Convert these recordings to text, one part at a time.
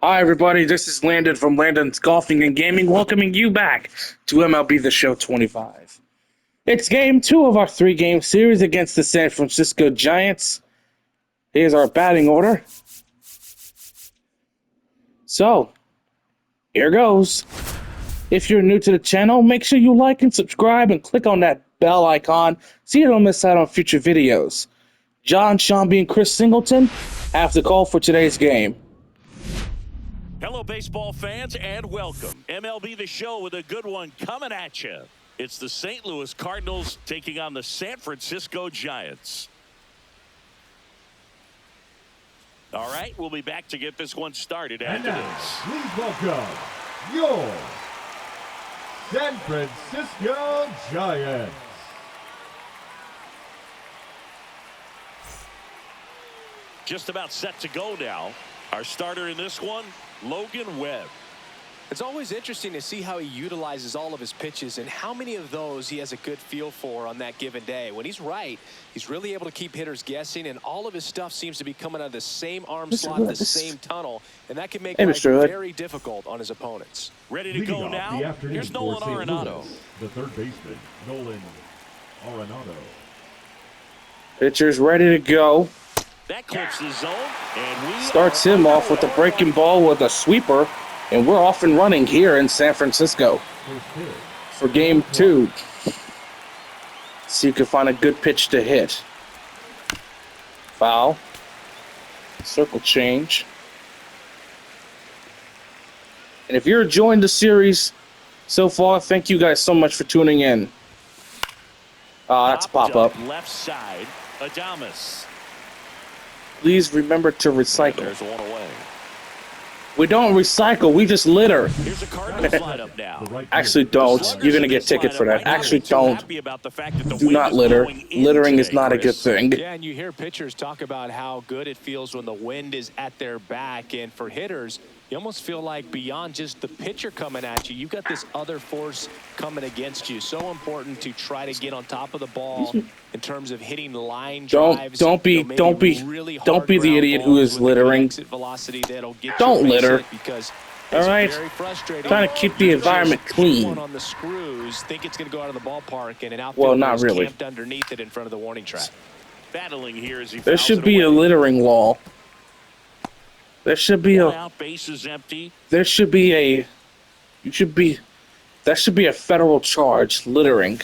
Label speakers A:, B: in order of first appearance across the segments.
A: Hi, everybody. This is Landon from Landon's Golfing and Gaming, welcoming you back to MLB The Show 25. It's game 2 of our 3-game series against the San Francisco Giants. Here's our batting order. So, here goes. If you're new to the channel, make sure you like and subscribe and click on that bell icon so you don't miss out on future videos. John Shambi and Chris Singleton have the call for today's game.
B: Hello, baseball fans, and welcome. MLB The Show with a good one coming at you. It's the St. Louis Cardinals taking on the San Francisco Giants. All right, we'll be back to get this one started after this.
C: Please welcome your San Francisco Giants.
B: Just about set to go now. Our starter in this one, Logan Webb.
D: It's always interesting to see how he utilizes all of his pitches and how many of those he has a good feel for on that given day. When he's right, he's really able to keep hitters guessing, and all of his stuff seems to be coming out of the same arm slot, the same tunnel, and that can make life very difficult on his opponents.
B: Ready to go now. Here's Nolan Arenado.
C: The third baseman, Nolan Arenado.
A: Pitcher's ready to go.
B: That clips the zone, and we
A: starts him off with a breaking ball with a sweeper, and we're off and running here in San Francisco for game 2. See if you can find a good pitch to hit. Foul. Circle change. And if you're enjoying the series so far, thank you guys so much for tuning in. That's a pop-up.
B: Left side, Adames.
A: Please remember to recycle.
B: There's one away.
A: We don't recycle, we just litter.
B: Here's a Cardinals lineup now.
A: Actually don't. You're going to get tickets for that. Actually don't. Do not litter. Littering is not a good thing.
D: Yeah, and you hear pitchers talk about how good it feels when the wind is at their back. And for hitters, you almost feel like beyond just the pitcher coming at you, you've got this other force coming against you. So important to try to get on top of the ball in terms of hitting line drives.
A: Don't be the idiot who is littering. Don't litter. All right, trying to keep the environment clean.
D: On the screws, think it's going to go out of the ballpark, and an
A: well, not
D: outfielder
A: really.
D: camped underneath it in front of the warning track.
B: Battling here as he
A: there should be a littering wall. There should be a.
B: Base is empty.
A: There should be a. That should be a federal charge. Littering.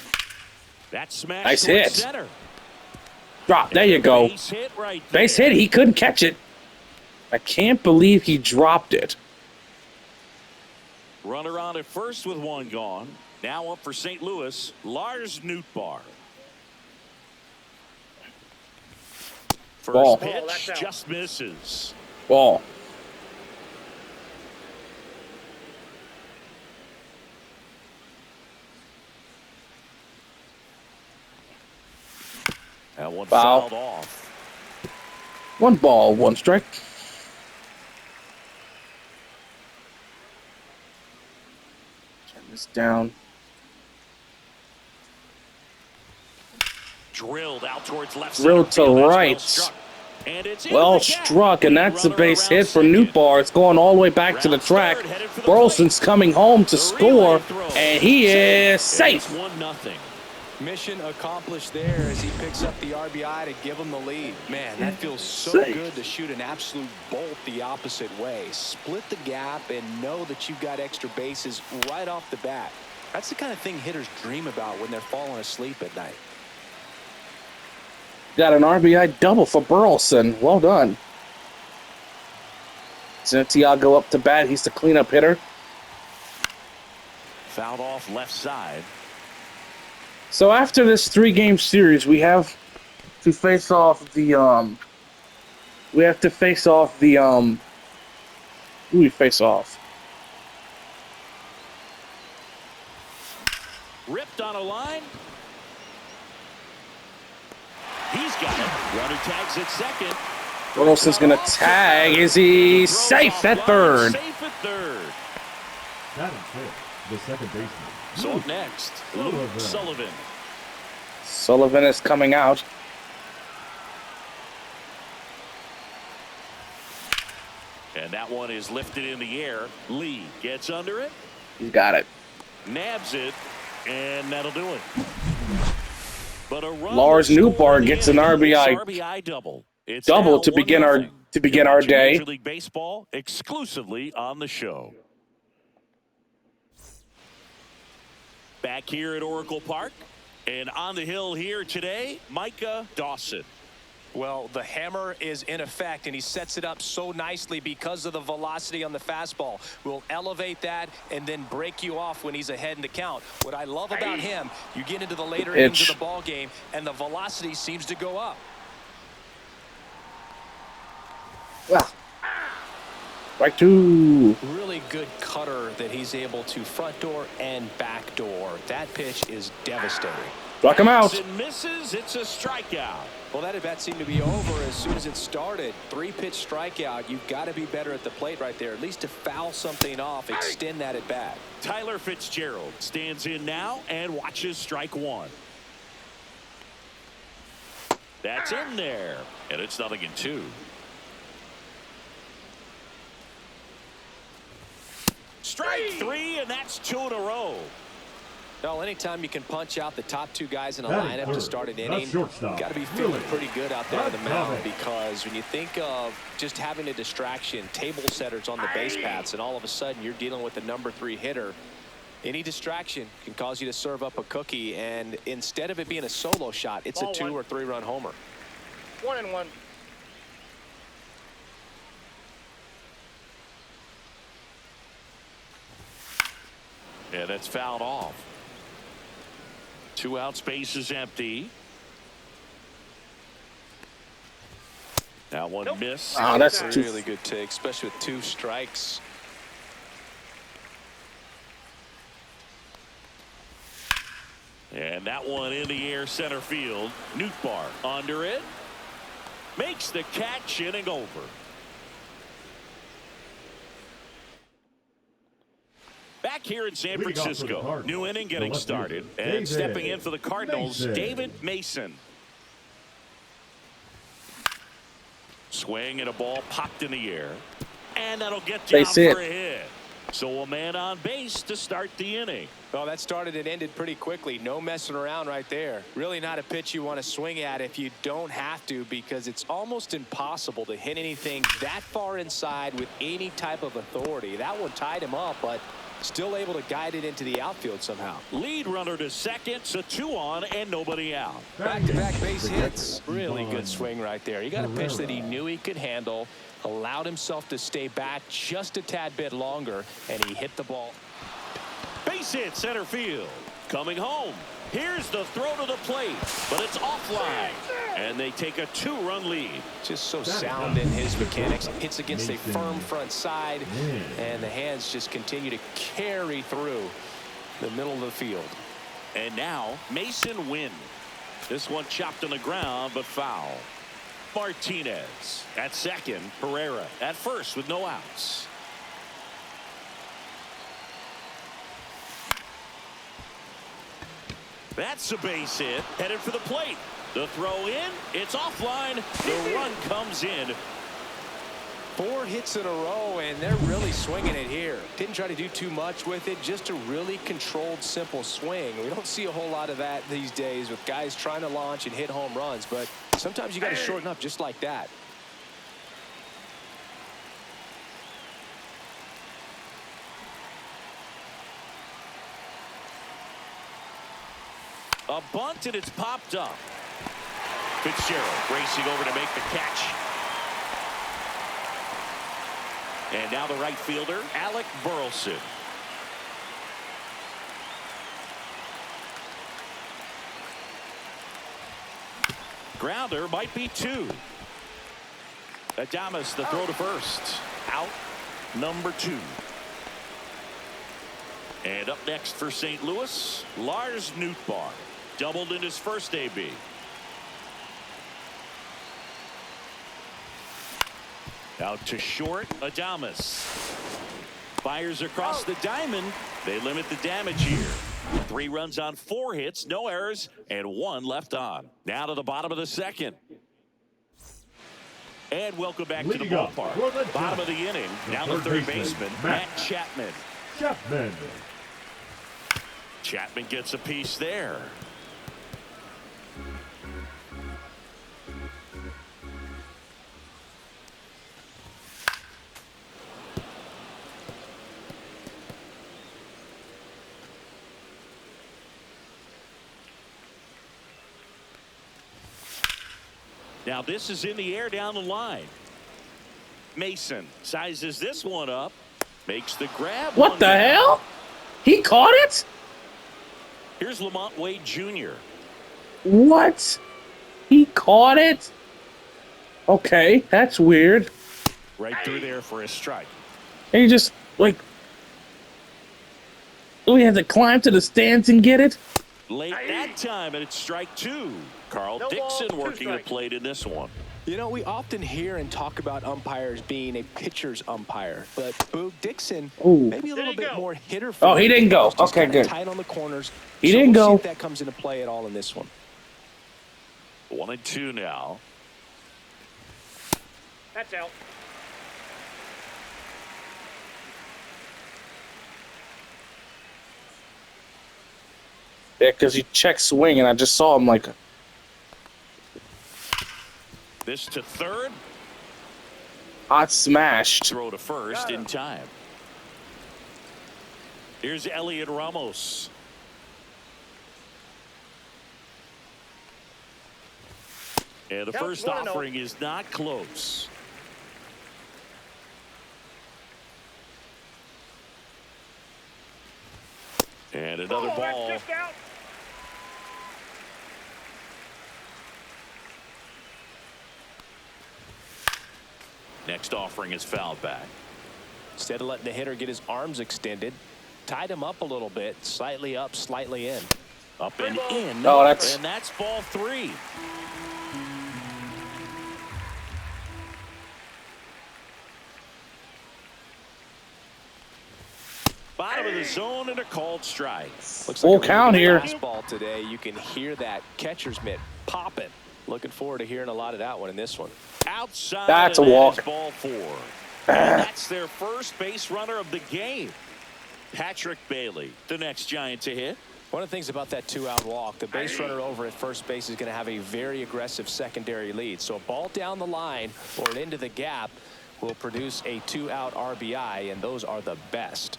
B: That smash.
A: Nice hit.
B: Center.
A: Drop. There you go.
B: Base hit right there.
A: Base hit. He couldn't catch it. I can't believe he dropped it.
B: Runner on at first with one gone. Now up for St. Louis, Lars Nootbaar. First
A: Ball.
B: pitch just misses.
A: Ball.
B: That one
A: foul.
B: fouled off.
A: 1 ball, 1 strike. Turn this down.
B: Drilled out towards left.
A: Drilled to right. Well struck, and that's a base hit for Nootbaar. It's going all the way back to the track. Burleson's coming home to score, and he is safe.
B: 1-0.
D: Mission accomplished there as he picks up the RBI to give him the lead. Man, that feels so good to shoot an absolute bolt the opposite way. Split the gap and know that you've got extra bases right off the bat. That's the kind of thing hitters dream about when they're falling asleep at night.
A: Got an RBI double for Burleson. Well done. Santiago up to bat. He's the cleanup hitter.
B: Fouled off left side.
A: So after this 3-game series, we have to face off the who we face off?
B: Ripped on a line. He's got it. Runner tags at second.
A: Burleson's gonna tag. Is he safe at third?
B: Safe at third.
C: That is it. The second baseman.
B: So up next, Luke Sullivan.
A: Sullivan is coming out.
B: And that one is lifted in the air. Lee gets under it.
A: He's got it.
B: Nabs it. And that'll do it. But a run
A: Lars Nootbaar gets an
B: RBI double. It's
A: double
B: now
A: to begin
B: 1-0.
A: our day.
B: Major League Baseball exclusively on the show. Back here at Oracle Park. And on the hill here today, Mika Dawson.
D: Well, the hammer is in effect, and he sets it up so nicely because of the velocity on the fastball. Will elevate that and then break you off when he's ahead in the count. What I love about him, you get into the later innings of the ball game, and the velocity seems to go up.
A: Well, strike two.
D: Really good cutter that he's able to front door and back door. That pitch is devastating.
A: Struck him out.
B: It misses. It's a strikeout.
D: Well, that at bat seemed to be over as soon as it started. 3-pitch strikeout. You've got to be better at the plate right there, at least to foul something off, extend that at bat.
B: Tyler Fitzgerald stands in now and watches strike one. That's in there, and it's 0-2. Strike three, and that's 2 in a row.
D: Well, anytime you can punch out the top two guys in a lineup to start an inning, got to be feeling pretty good out there on the mound, because when you think of just having a distraction, table setters on the base paths, and all of a sudden you're dealing with the number 3 hitter, any distraction can cause you to serve up a cookie, and instead of it being a solo shot, it's a 2 or 3 run homer.
E: 1-1.
B: Yeah, that's fouled off. 2 outs, base is empty. Now one miss.
A: Oh, that's
D: a really good take, especially with 2 strikes.
B: And that one in the air, center field. Nootbaar under it. Makes the catch, inning over. Back here in San Francisco, new inning getting started, and stepping in for the Cardinals, David Mason. Swing and a ball popped in the air, and that'll get down for a hit. So a man on base to start the inning.
D: Well, that started and ended pretty quickly. No messing around right there. Really not a pitch you want to swing at if you don't have to, because it's almost impossible to hit anything that far inside with any type of authority. That one tied him up, but still able to guide it into the outfield somehow.
B: Lead runner to second, so 2 on and nobody out.
D: Back-to-back base hits. Really good swing right there. He got a pitch that he knew he could handle, allowed himself to stay back just a tad bit longer, and he hit the ball.
B: Base hit, center field. Coming home. Here's the throw to the plate, but it's offline, and they take a 2-run lead.
D: Just so sound in his mechanics. Hits against a firm front side, and the hands just continue to carry through the middle of the field.
B: And now Mason wins. This one chopped on the ground, but foul. Martinez at second. Pereira at first with no outs. That's a base hit, headed for the plate. The throw in, it's offline. The run comes in.
D: 4 hits in a row, and they're really swinging it here. Didn't try to do too much with it, just a really controlled, simple swing. We don't see a whole lot of that these days with guys trying to launch and hit home runs, but sometimes you got to shorten up just like that.
B: A bunt, and it's popped up. Fitzgerald racing over to make the catch. And now the right fielder, Alec Burleson. Grounder might be 2. Adames, the throw to first. Out, number 2. And up next for St. Louis, Lars Nootbaar. Doubled in his first AB. Out to short, Adames. Fires across the diamond. They limit the damage here. 3 runs on 4 hits, no errors, and 1 left on. Now to the bottom of the second. And welcome back to the
C: Leading up
B: ballpark.
C: for the
B: Bottom of
C: Giants,
B: the inning.
C: the
B: Now the
C: third
B: third baseman,
C: baseman,
B: Matt Chapman.
C: Chapman.
B: Chapman gets a piece there. Now this is in the air down the line. Mason sizes this one up. Makes the grab.
A: What the hell? He caught it?
B: Here's Lamont Wade Jr.
A: What? He caught it? Okay, that's weird.
B: Right through there for a strike.
A: And he just, like... We had to climb to the stands and get it?
B: Late that time, and it's strike two. Carl Dixon working the plate in this one.
D: You know, we often hear and talk about umpires being a pitcher's umpire, but Boog Dixon, maybe a little bit more hitter.
A: Oh, he didn't go.
D: Just
A: Okay, good.
D: Tight on the corners.
A: He didn't go.
D: See if that comes into play at all in this one.
B: 1-2 now.
E: That's out.
A: Yeah, because he checked swing, and I just saw him like...
B: This to third.
A: Hot smashed.
B: Throw to first in time. Here's Elliot Ramos. And the first offering is not close. And another ball. Next offering is fouled back.
D: Instead of letting the hitter get his arms extended, tied him up a little bit, slightly up, slightly in.
B: Up and in.
A: Oh, that's...
B: And that's ball three. Bottom of the zone and a called strike.
D: Looks
A: Full
D: like
A: count here.
D: Fastball today. You can hear that catcher's mitt popping. Looking forward to hearing a lot of that one in this one.
B: Outside.
A: That's a
B: and that
A: walk.
B: is ball four. And that's their first base runner of the game. Patrick Bailey, the next Giant to hit.
D: One of the things about that two-out walk, the base runner over at first base is going to have a very aggressive secondary lead. So a ball down the line or into the gap will produce a two-out RBI, and those are the best.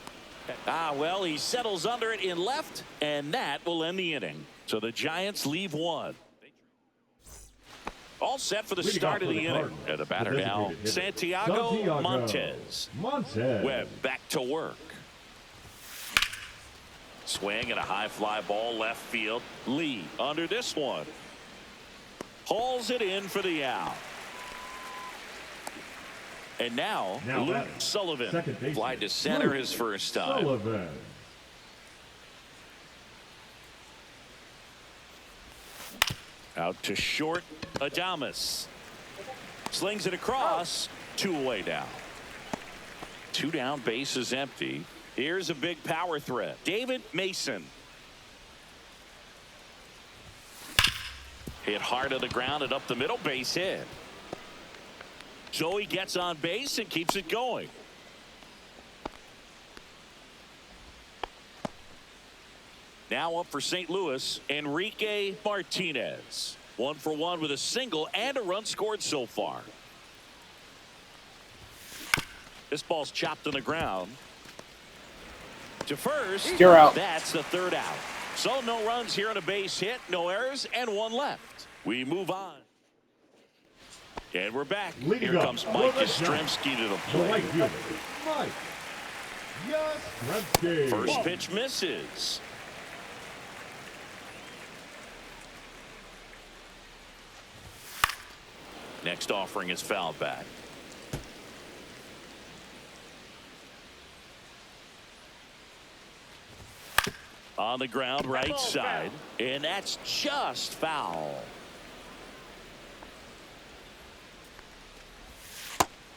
B: Well, he settles under it in left, and that will end the inning. So the Giants leave one. All set for the start of the inning. And the batter now, Santiago Montez. Webb back to work. Swing and a high fly ball left field. Lee under this one. Hauls it in for the out. And now Luke Sullivan fly to center his first time. Out to short, Adames. Slings it across, two away now. Two down, base is empty. Here's a big power threat. David Mason. Hit hard on the ground and up the middle, base hit. So he gets on base and keeps it going. Now up for St. Louis, Enrique Martinez. 1 for 1 with a single and a run scored so far. This ball's chopped on the ground. To first.
A: You're out.
B: That's the third out. So no runs here on a base hit, no errors, and one left. We move on. And we're back. Here comes Mike Yastrzemski to the plate. First pitch misses. Next offering is fouled back. On the ground, right side, and that's just foul.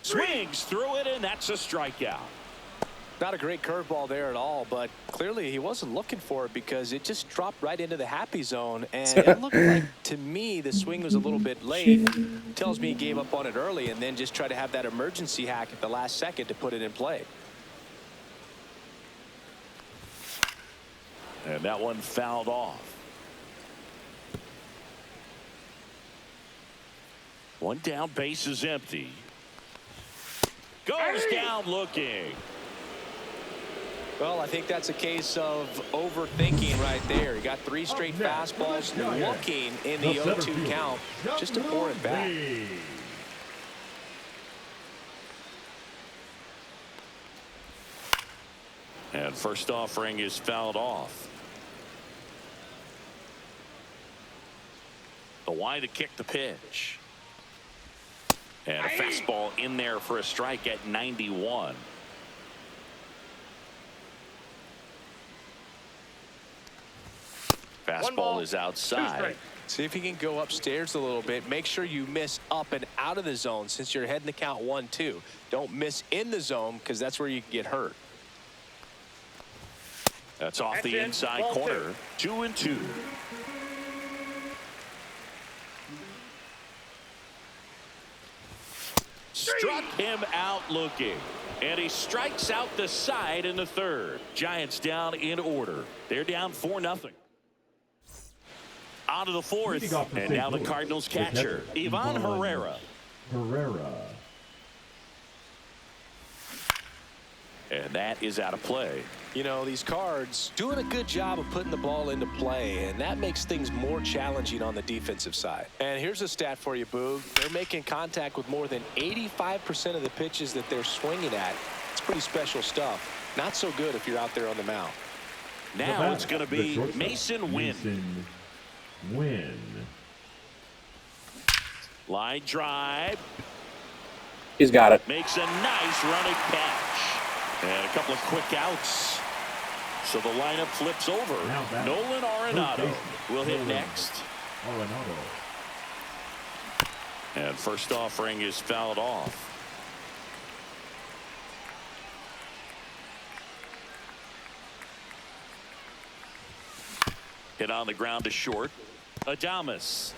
B: Swings through it, and that's a strikeout.
D: Not a great curveball there at all, but clearly he wasn't looking for it because it just dropped right into the happy zone. And it looked like, to me, the swing was a little bit late. Tells me he gave up on it early and then just tried to have that emergency hack at the last second to put it in play.
B: And that one fouled off. One down, base is empty. Goes down looking.
D: Well, I think that's a case of overthinking right there. He got 3 straight fastballs looking in the 0-2 count just to pour it back.
B: And first offering is fouled off. The wide to kick the pitch. And a fastball in there for a strike at 91. Fastball is outside.
D: See if he can go upstairs a little bit. Make sure you miss up and out of the zone since you're heading the count 1-2. Don't miss in the zone because that's where you can get hurt.
B: That's off the inside corner. 2-2. Struck him out looking. And he strikes out the side in the third. Giants down in order. They're down 4-0. On to the fourth. And now the Cardinals catcher, Ivan Herrera. And that is out of play.
D: You know, these Cards doing a good job of putting the ball into play, and that makes things more challenging on the defensive side. And here's a stat for you, Boog. They're making contact with more than 85% of the pitches that they're swinging at. It's pretty special stuff. Not so good if you're out there on the mound.
B: Now it's going to be Mason Wynn. Line drive.
A: He's got it.
B: Makes a nice running catch. And a couple of quick outs. So the lineup flips over. Nolan Arenado will hit next. And first offering is fouled off. Hit on the ground to short. Adames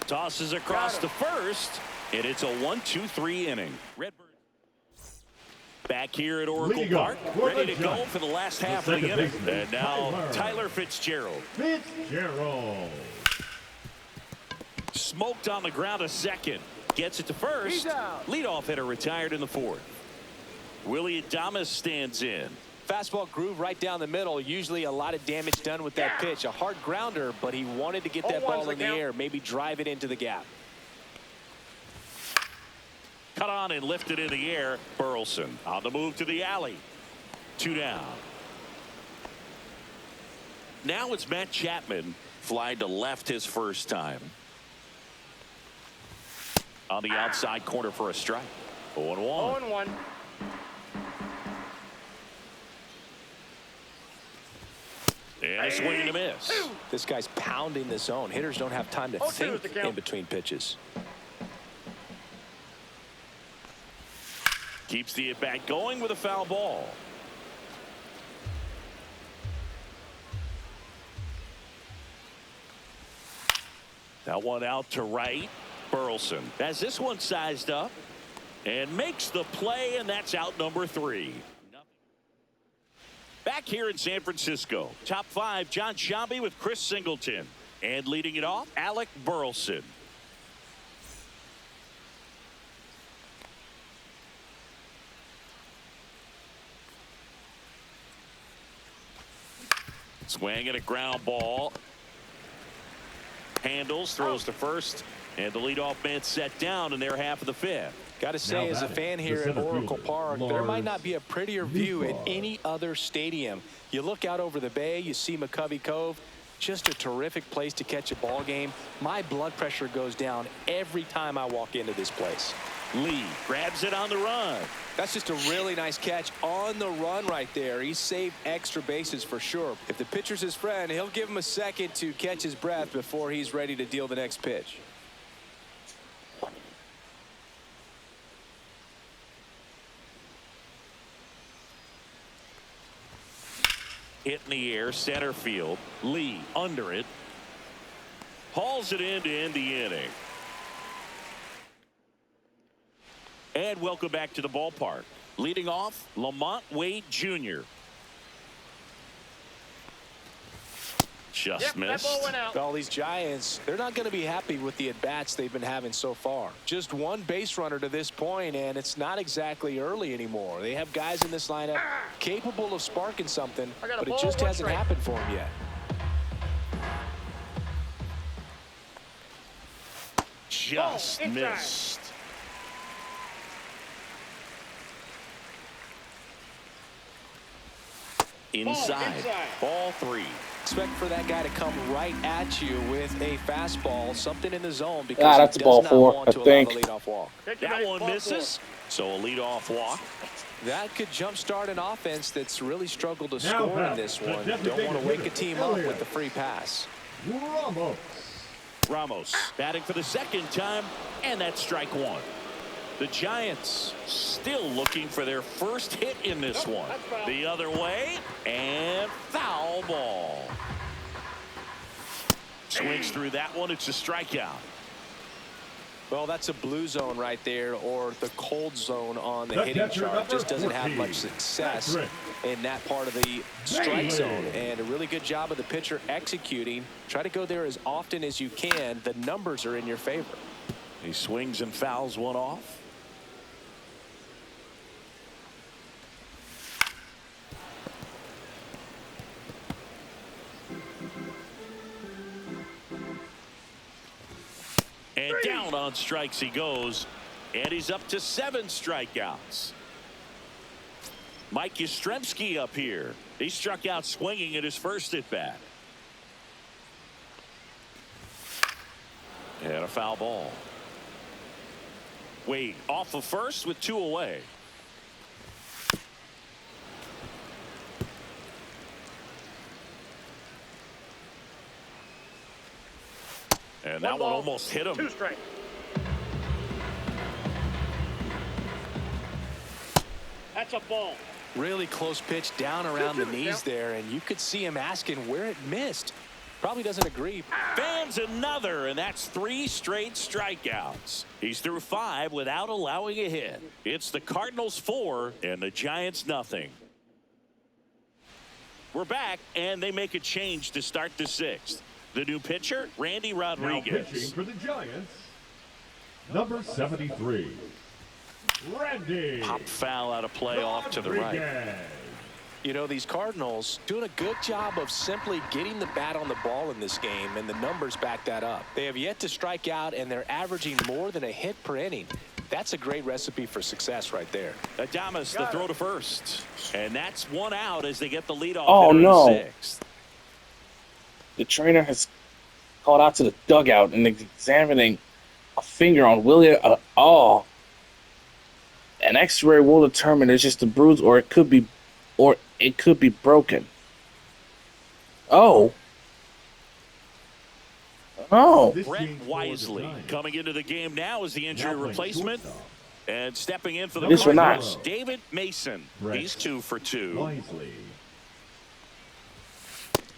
B: tosses across to first, and it's a 1-2-3 inning. Redbird back here at Oracle Park, ready to go for the last half of the inning. And now Tyler Fitzgerald. Smoked on the ground a second. Gets it to first. Leadoff hitter retired in the fourth. Willie Adames stands in.
D: Fastball groove right down the middle. Usually a lot of damage done with that pitch. A hard grounder, but he wanted to get that ball in the air, maybe drive it into the gap.
B: Cut on and lifted in the air. Burleson on the move to the alley. 2 down. Now it's Matt Chapman. Flied to left his first time. On the outside corner for a strike. 0-1.
E: 0-1.
B: And a swing and a miss.
D: This guy's pounding the zone. Hitters don't have time to think in between pitches.
B: Keeps the at-bat going with a foul ball. That one out to right. Burleson has this one sized up and makes the play, and that's out number 3. Back here in San Francisco, top 5, John Sciambi with Chris Singleton. And leading it off, Alec Burleson. Swing and a ground ball. Handles, throws to first, and the leadoff man set down in their half of the 5th.
D: Got to say, as a fan here at Oracle Park, there might not be a prettier view at any other stadium. You look out over the bay, you see McCovey Cove. Just a terrific place to catch a ball game. My blood pressure goes down every time I walk into this place.
B: Lee grabs it on the run.
D: That's just a really nice catch on the run right there. He saved extra bases for sure. If the pitcher's his friend, he'll give him a second to catch his breath before he's ready to deal the next pitch.
B: hit in the air, center field. Lee under it. Hauls it in to end the inning. And welcome back to the ballpark. Leading off, Lamont Wade Jr. Just missed.
D: That ball went out. Well, these Giants, they're not going to be happy with the at-bats they've been having so far. Just one base runner to this point, and it's not exactly early anymore. They have guys in this lineup capable of sparking something, but it just hasn't happened for them yet.
B: Just missed. Inside. Ball 3.
D: Expect for that guy to come right at you with a fastball, something in the zone, because
A: that's
D: he
A: a ball
D: does not
A: 4,
D: want
A: I
D: to
A: think.
D: allow the leadoff walk.
B: That one misses. So a leadoff walk.
D: That could jumpstart an offense that's really struggled to score in this one. Don't want to wake a team up with the free pass.
B: Ramos batting for the second time, and that's strike 1. The Giants still looking for their first hit in this one. The other way, and foul ball. Swings through that one. It's a strikeout.
D: Well, that's a blue zone right there, or the cold zone on the hitting chart. Just doesn't have much success in that part of the strike zone. And a really good job of the pitcher executing. Try to go there as often as you can. The numbers are in your favor.
B: He swings and fouls one off. And down on strikes he goes, and he's up to 7 strikeouts. Mike Yastrzemski up here. He struck out swinging at his first at bat. And a foul ball. Wade off of first with 2 away. And that one almost hit him.
E: 2 strikes. That's a ball.
D: Really close pitch down around the knees there, and you could see him asking where it missed. Probably doesn't agree.
B: Fans another, and that's 3 straight strikeouts. He's through 5 without allowing a hit. It's the Cardinals 4 and the Giants nothing. We're back, and they make a change to start the 6th. The new pitcher, Randy Rodriguez.
C: Now pitching for the Giants, number 73, Randy.
B: Pop foul out of play off to the right.
D: You know, these Cardinals doing a good job of simply getting the bat on the ball in this game, and the numbers back that up. They have yet to strike out, and they're averaging more than a hit per inning. That's a great recipe for success right there.
B: Adames, the throw to first. And that's 1 out as they get the lead off.
A: Oh, no.
B: 6th.
A: The trainer has called out to the dugout and examining a finger on William. An X-ray will determine it's just a bruise, or it could be broken. Oh.
B: Brett Wisely coming into the game now as the injury replacement. And stepping in for the
A: This one
B: Cardinals,
A: not.
B: David Mason. He's 2 for 2.
C: Wisely.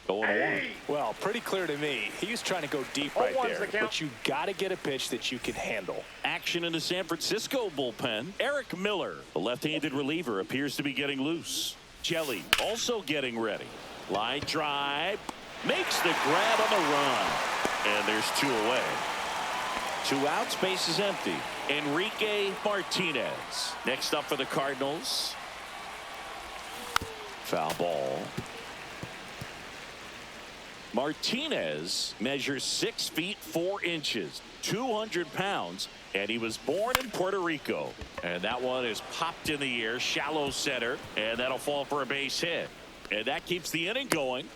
B: 0-1.
D: Well, pretty clear to me. He was trying to go deep right there, but you got to get a pitch that you can handle.
B: Action in the San Francisco bullpen. Eric Miller, the left-handed reliever, appears to be getting loose. Jelly also getting ready. Line drive. Makes the grab on the run. And there's 2 away. 2 outs, base is empty. Enrique Martinez. Next up for the Cardinals. Foul ball. Martinez measures 6 feet 4 inches, 200 pounds, and he was born in Puerto Rico. And that one is popped in the air, shallow center, and that'll fall for a base hit. And that keeps the inning going.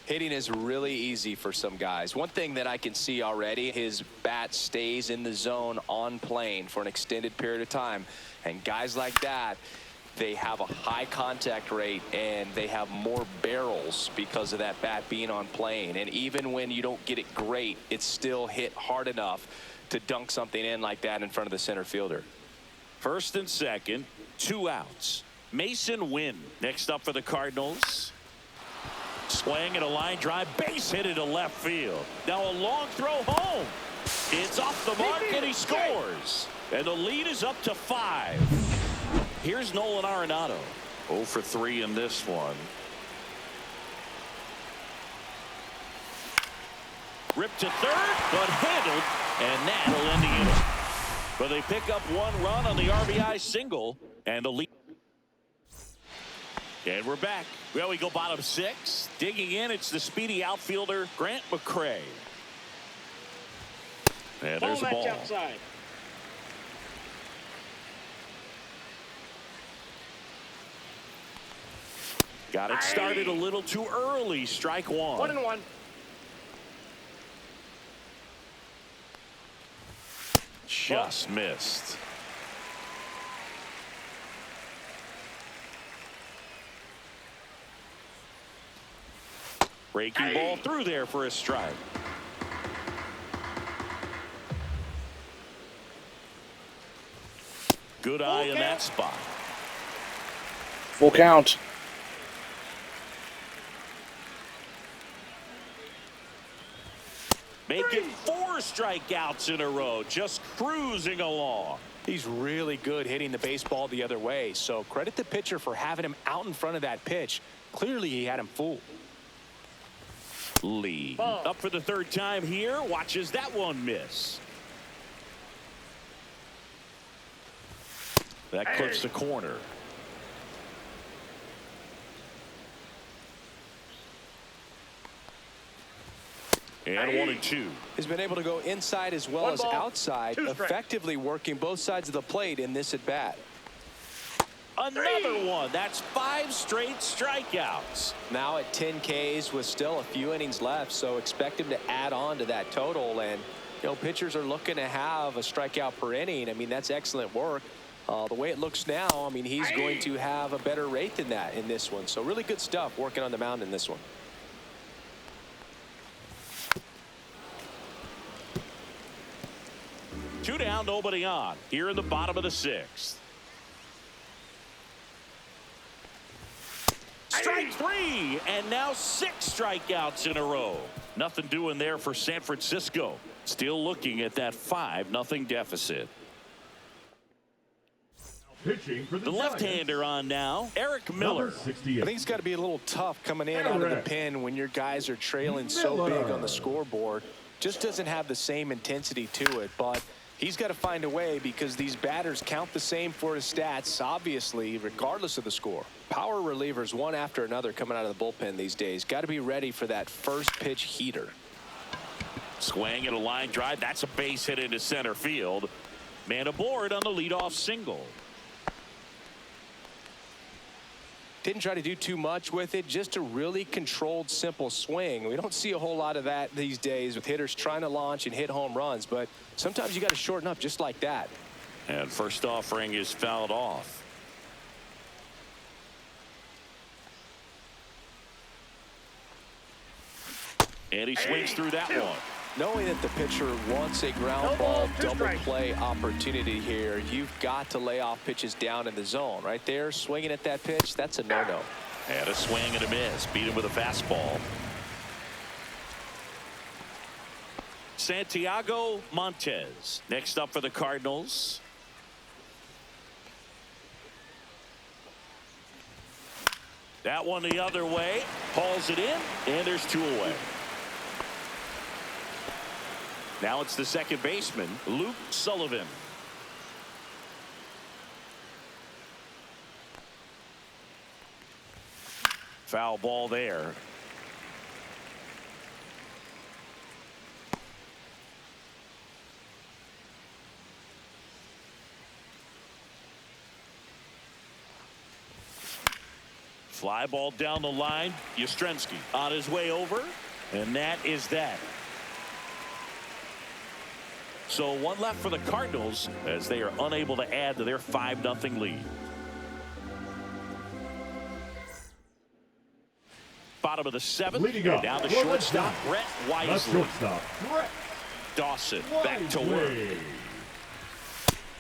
D: Hitting is really easy for some guys. One thing that I can see already, his bat stays in the zone on plane for an extended period of time. And guys like that, they have a high contact rate and they have more barrels because of that bat being on plane. And even when you don't get it great, it's still hit hard enough to dunk something in like that in front of the center fielder.
B: First and second, 2 outs. Mason Wynn next up for the Cardinals. Swing and a line drive, base hit into left field. Now a long throw home. It's off the mark and he scores. And the lead is up to 5. Here's Nolan Arenado. 0 for 3 in this one. Ripped to third, but handled, and that'll end the inning. But they pick up 1 run on the RBI single, and the lead. And we're back. Well, we go bottom 6. Digging in, it's the speedy outfielder, Grant McCray. And there's a ball.
E: Outside.
B: Got it started a little too early. Strike 1.
E: 1-1.
B: Just missed. Breaking ball through there for a strike. Good eye in that spot.
A: Full count.
B: Making 4 strikeouts in a row, just cruising along.
D: He's really good hitting the baseball the other way, so credit the pitcher for having him out in front of that pitch. Clearly he had him fooled.
B: Lee up for the 3rd time here, watches that one miss. That clips the corner. And 1-2.
D: He's been able to go inside as well as outside, effectively working both sides of the plate in this at bat.
B: Another one. That's 5 straight strikeouts.
D: Now at 10 Ks with still a few innings left, so expect him to add on to that total. And you know, pitchers are looking to have a strikeout per inning. I mean, that's excellent work. The way it looks now, I mean, he's going to have a better rate than that in this one. So really good stuff working on the mound in this one.
B: Two down, nobody on. Here in the bottom of the 6th. Strike 3, and now 6 strikeouts in a row. Nothing doing there for San Francisco. Still looking at that 5-0 deficit.
C: Pitching for
B: The left-hander on now, Eric Miller.
D: I think it's got to be a little tough coming in out of the pen when your guys are trailing so big on the scoreboard. Just doesn't have the same intensity to it, but he's got to find a way because these batters count the same for his stats, obviously, regardless of the score. Power relievers one after another coming out of the bullpen these days. Got to be ready for that first pitch heater.
B: Swing and a line drive. That's a base hit into center field. Man aboard on the leadoff single.
D: Didn't try to do too much with it, just a really controlled, simple swing. We don't see a whole lot of that these days with hitters trying to launch and hit home runs, but sometimes you got to shorten up just like that.
B: And first offering is fouled off. And he swings through that one.
D: Knowing that the pitcher wants a ground ball double play opportunity here, you've got to lay off pitches down in the zone. Right there, swinging at that pitch, that's a no-no.
B: And a swing and a miss. Beat him with a fastball. Santiago Montez next up for the Cardinals. That one the other way. Hauls it in, and there's 2 away. Now it's the second baseman, Luke Sullivan. Foul ball there. Fly ball down the line. Yastrzemski on his way over, and that is that. So 1 left for the Cardinals as they are unable to add to their 5-0 lead. Bottom of the 7th. Down to shortstop, Brett Wisely. Dawson back to work.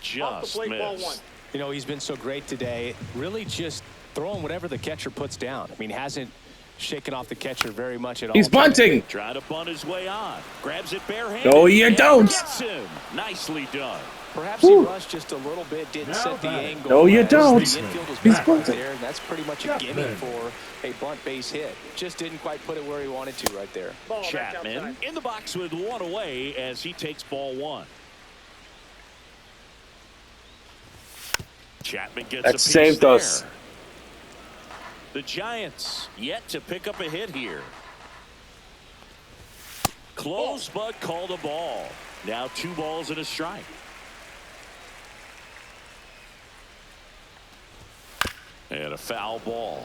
B: Just missed.
D: You know, he's been so great today. Really just throwing whatever the catcher puts down. I mean, hasn't Shaking off the catcher very much at all.
A: He's bunting.
B: Trying to bunt his way on. Grabs it barehanded.
A: No, you don't.
B: Gets him. Nicely done.
D: Perhaps he rushed just a little bit, didn't set the angle.
A: No, you
D: as
A: don't.
D: The infield was
A: He's
D: back right
A: bunting.
D: there, and that's pretty much a gimme for a bunt base hit. Just didn't quite put it where he wanted to right there.
E: Ball, that's
B: Chapman
E: outside.
B: in the box with one away as he takes ball one. Chapman gets
A: That
B: a piece
A: saved
B: there.
A: us.
B: The Giants yet to pick up a hit here. Close but called a ball. Now 2 balls and a strike. And a foul ball.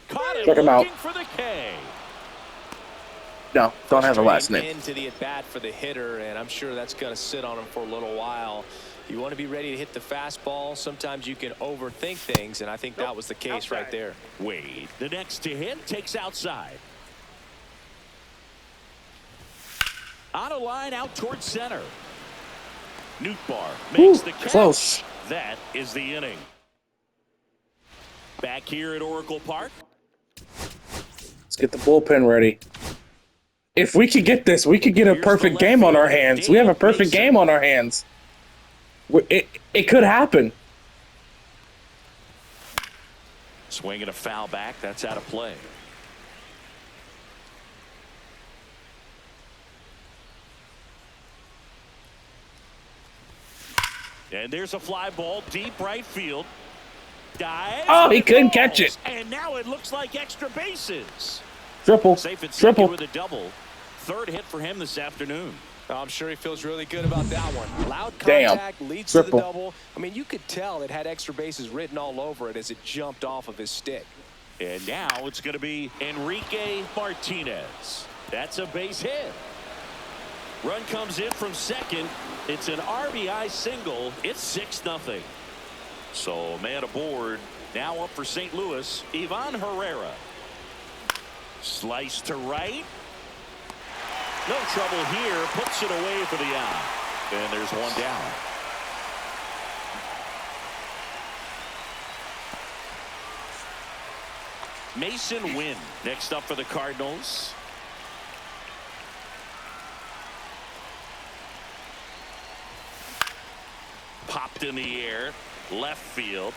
B: Caught him
A: Check him out.
B: looking for the K.
A: No, don't have a last
D: Straight
A: name.
D: into the at-bat for the hitter, and I'm sure that's going to sit on him for a little while. You want to be ready to hit the fastball. Sometimes you can overthink things, and I think that was the case right there.
B: Wade, the next to hit, takes outside. On a line out towards center. Nootbaar makes the catch.
A: Close.
B: That is the inning. Back here at Oracle Park.
A: Let's get the bullpen ready. If we could get this, we could get a perfect game on our hands. We have a perfect game on our hands. It could happen.
B: Swinging a foul back. That's out of play. And there's a fly ball deep right field. Dives.
A: Oh, he couldn't
B: falls.
A: catch it.
B: And now it looks like extra bases.
A: Triple.
B: Safe at second
A: Triple.
B: with a double. 3rd hit for him this afternoon.
D: I'm sure he feels really good about that one. Loud
A: Damn.
D: contact leads to
A: Triple.
D: the double. I mean, you could tell it had extra bases written all over it as it jumped off of his stick.
B: And now it's going to be Enrique Martinez. That's a base hit. Run comes in from second. It's an RBI single. It's 6-0. So man aboard. Now up for St. Louis, Ivan Herrera. Slice to right. No trouble here. Puts it away for the out. And there's one down. Mason Wynn next up for the Cardinals. Popped in the air. Left field.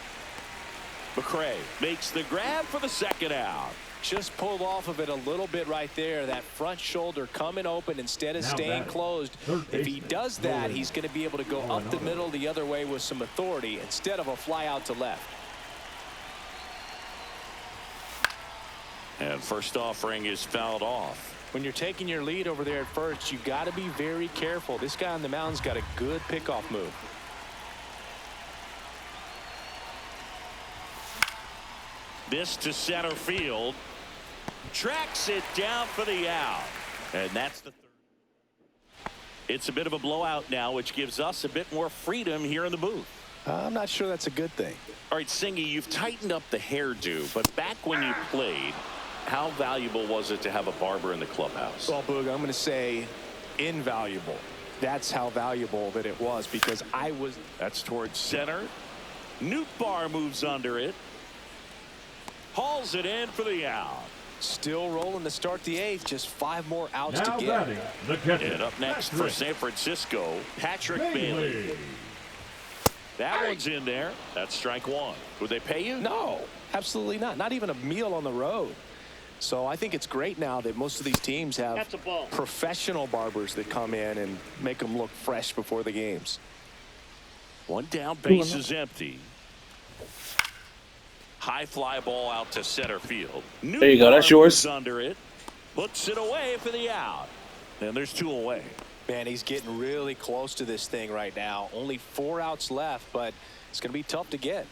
B: McCray makes the grab for the second out.
D: Just pulled off of it a little bit right there. That front shoulder coming open instead of
C: Now
D: staying
C: batting,
D: closed.
C: third
D: If he
C: baseman,
D: does that,
C: Nolan.
D: he's going to be able to go up the middle the other way with some authority instead of a fly out to left.
B: And first offering is fouled off.
D: When you're taking your lead over there at first, you've got to be very careful. This guy on the mound's got a good pickoff move.
B: This to center field. Tracks it down for the out. And that's the 3rd. It's a bit of a blowout now, which gives us a bit more freedom here in the booth.
D: I'm not sure that's a good thing.
B: All right, Singy, you've tightened up the hairdo, but back when you played, how valuable was it to have a barber in the clubhouse?
D: Well, Boog, I'm going to say invaluable. That's how valuable that it was because I was.
B: That's towards center. Nootbaar moves under it. Hauls it in for the out.
D: Still rolling to start the 8th. Just 5 more outs
C: Now
D: to get.
C: batting, the catcher.
B: And up next for San Francisco, Patrick Bailey. That one's in there. That's strike 1. Would they pay you?
D: No, absolutely not. Not even a meal on the road. So I think it's great now that most of these teams have
E: That's a ball.
D: professional barbers that come in and make them look fresh before the games.
B: One down, base is empty. High fly ball out to center field.
A: There you go. That's yours.
B: Under it. Puts it away for the out. And there's 2 away.
D: Man, he's getting really close to this thing right now. Only 4 outs left, but it's going to be tough to get.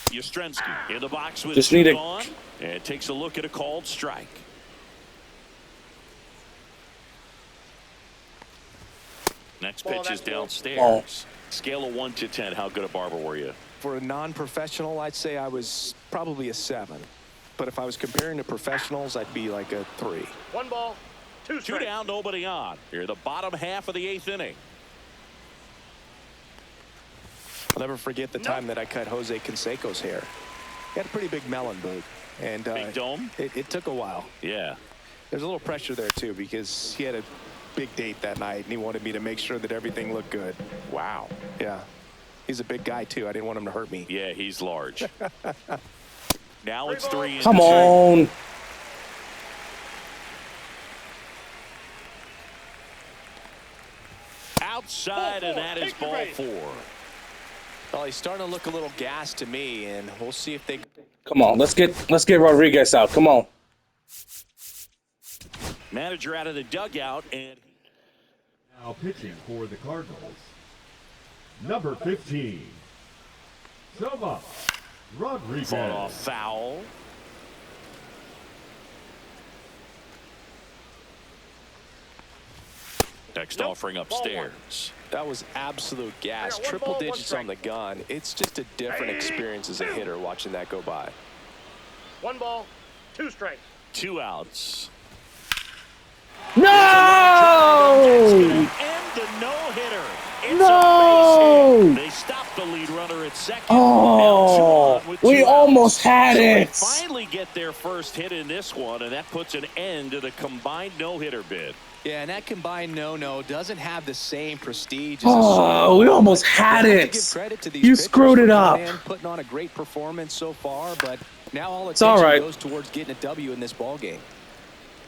B: Yastrzemski in the box with
A: Just
B: 2
A: need a-
B: gone. And takes a look at a called strike. Next
E: Ball,
B: pitch is
E: that's ball.
B: downstairs. Scale of 1 to 10. How good a barber were you?
D: For a non-professional, I'd say I was probably a 7. But if I was comparing to professionals, I'd be like a 3.
E: 1 ball, 2
B: 2
E: strikes.
B: down, nobody on. Here, the bottom half of the 8th inning.
D: I'll never forget the time that I cut Jose Canseco's hair. He had a pretty big melon, Boog. And
B: Big dome?
D: It took a while.
B: Yeah.
D: There's a little pressure there, too, because he had a big date that night, and he wanted me to make sure that everything looked good.
B: Wow.
D: Yeah. He's a big guy, too. I didn't want him to hurt me.
B: Yeah, he's large. Now it's 3
A: Come on.
B: Outside, and that is ball 4.
D: Well, he's starting to look a little gassed to me, and we'll see if they...
A: Come on, let's get Rodriguez out. Come on.
B: Manager out of the dugout, and
C: Now pitching for the Cardinals, number 15, Selma Rodriguez.
B: fought off foul. Next offering upstairs.
D: That was absolute gas.
E: One
D: Triple
E: ball, one
D: digits on the gun. It's just a different experience as a hitter watching that go by.
E: 1 ball, 2 strikes.
B: 2 outs.
A: No!
B: End the no-hitter. It's
A: No!
B: a base hit. They stopped the lead runner at second.
A: Oh,
B: Now 2 on with
A: we
B: 2
A: almost
B: outs.
A: had
B: So they
A: it.
B: finally get their first hit in this one, and that puts an end to the combined no-hitter bid.
D: Yeah, and that combined no-no doesn't have the same prestige as a
A: Oh, we almost had
D: You have to
A: it.
D: give credit to these
A: You
D: pitchers
A: screwed
D: for
A: it
D: coming
A: up.
D: in, putting on a great performance so far, but now all
A: It's all
D: attention
A: right.
D: goes towards getting a W in this ball game.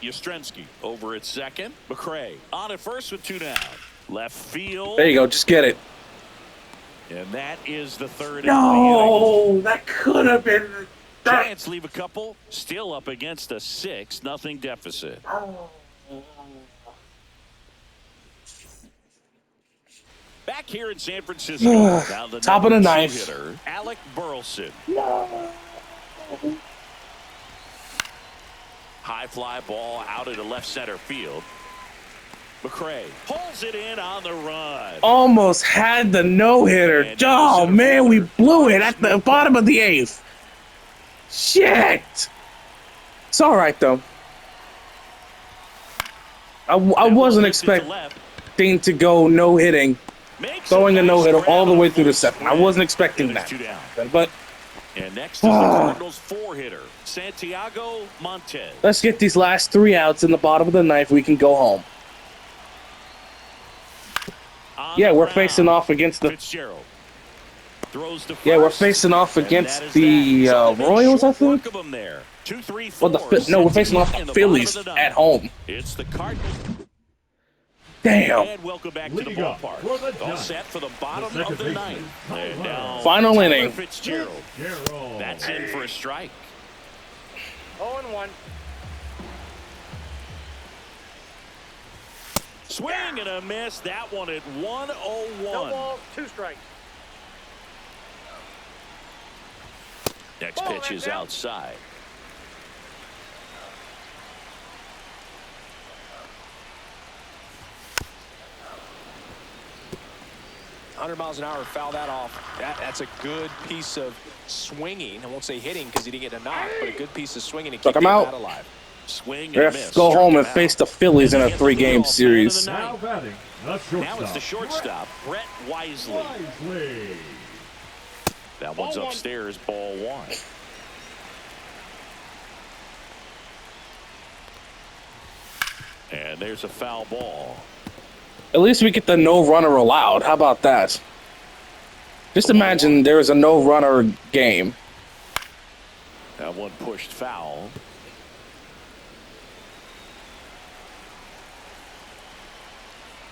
B: Yastrzemski over at second. McCray on at first with 2 down. Left field.
A: There you go. Just get it.
B: And that is the third.
A: No, that could have been.
B: Giants leave a couple. Still up against a 6-0 deficit. Back here in San Francisco. Now the
A: Top of the
B: number 2
A: ninth.
B: hitter, Alec Burleson. High fly ball out into left center field. McCray pulls it in on the run.
A: Almost had the no-hitter. Oh, man, we blew it at the bottom of the 8th. Shit. It's all right, though. I wasn't expecting to go no-hitting, throwing a no-hitter all the way through the 7th. I wasn't expecting that. But
B: And next is the Cardinals 4-hitter, Santiago Montez.
A: let's get these last 3 outs in the bottom of the 9th. We can go home. Yeah, we're facing off against the.
B: Fitzgerald throws to
A: Yeah, we're
B: first,
A: facing off
B: and
A: against
B: that is
A: the
B: that. So they make
A: Royals, I
B: short work
A: think.
B: of 'em there. 2, 3, 4.
A: Well, no, we're facing off
B: in
A: the
B: the
A: Phillies
B: bottom of the
A: at
B: ninth.
A: home.
B: It's the Cardinals.
A: Damn.
B: And welcome back to the
C: Leading up
B: ballpark.
C: for the
B: All
C: Giants,
B: set for the bottom
C: the
B: of the
C: second
B: 9th.
C: baseman,
B: And now
A: Final
B: Tyler
A: inning.
B: Fitzgerald.
C: Gerald.
B: That's in for a strike.
E: 0-1.
B: Swing and a miss. That one at 101.
E: No balls, 2 strikes.
B: Next
E: Ball,
B: pitch is
E: that's out.
B: outside.
D: miles an hour, foul that off. That's a good piece of swinging. I won't say hitting because he didn't get a knock, but a good piece of swinging to keep
A: Struck him
D: the
A: out.
D: bat alive.
B: Swing and
A: Let's
B: miss.
A: go
B: Struck
A: home
B: him
A: and
B: out.
A: face the Phillies in a
B: And he gets the
A: 3-game
B: leadoff man of the
A: series.
B: night.
C: Now batting, the shortstop.
B: Now it's the shortstop, Brett Wisely.
C: Wisely.
B: That one's
E: Ball 1.
B: upstairs, ball 1. And there's a foul ball.
A: At least we get the no runner allowed. How about that? Just imagine there is a no runner game.
B: That one pushed foul.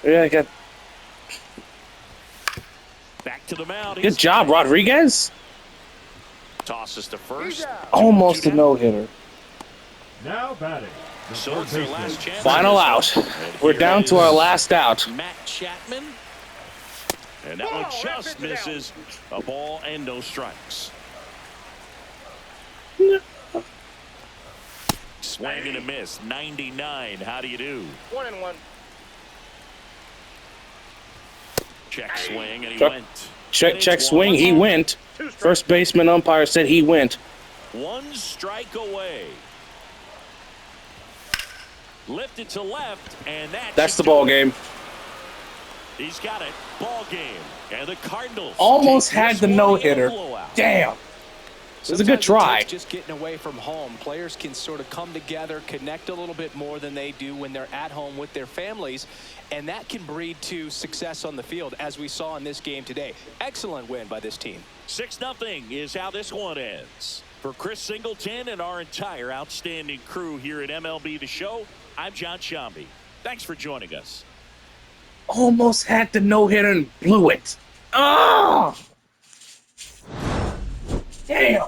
A: Yeah, I got.
B: Back to the mound.
A: Good job, Rodriguez.
B: Tosses to first.
A: Almost a no hitter.
C: Now batting, the
B: So
C: third
B: it's their
C: baseman.
B: last chance.
A: Final out.
B: And
A: We're
B: here
A: down to
B: is
A: our last out.
B: Matt Chapman. And that one just misses. A ball and no strikes. Swing and a miss. 99. How do you do?
E: 1-1.
B: Check swing and he
A: Check.
B: went.
A: Check,
B: And it's
A: check, swing. He
B: 1-1.
A: went.
E: 2 strikes.
A: First baseman umpire said he went.
B: 1 strike away. Lifted to left, and
A: That's the ball game.
B: He's got it. Ball game. And the Cardinals
A: Almost
B: take
A: had
B: this
A: the
B: one in a
A: no-hitter.
B: blowout.
A: Damn. It was a good
D: Sometimes
A: try.
D: it takes just getting away from home. Players can sort of come together, connect a little bit more than they do when they're at home with their families, and that can breed to success on the field, as we saw in this game today. Excellent win by this team.
B: 6-0 is how this one ends. For Chris Singleton and our entire outstanding crew here at MLB The Show, I'm John Shambi. Thanks for joining us.
A: Almost had the no-hitter and blew it. Oh! Damn.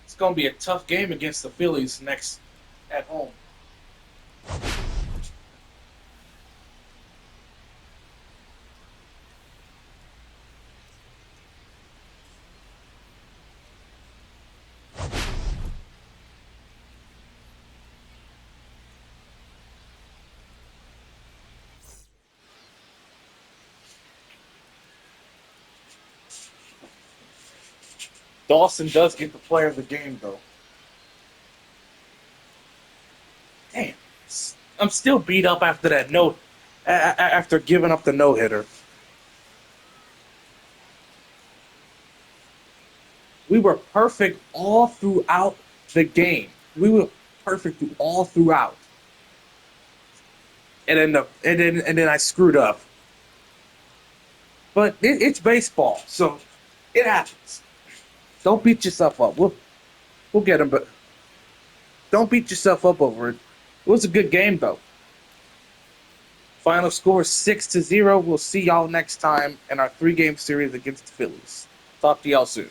A: It's going to be a tough game against the Phillies next at home. Dawson does get the player of the game, though. Damn. I'm still beat up after that after giving up the no-hitter. We were perfect all throughout the game. We were perfect all throughout. And then I screwed up. But it's baseball, so it happens. Don't beat yourself up. We'll get him, but don't beat yourself up over it. It was a good game, though. Final score 6-0. We'll see y'all next time in our 3-game series against the Phillies. Talk to y'all soon.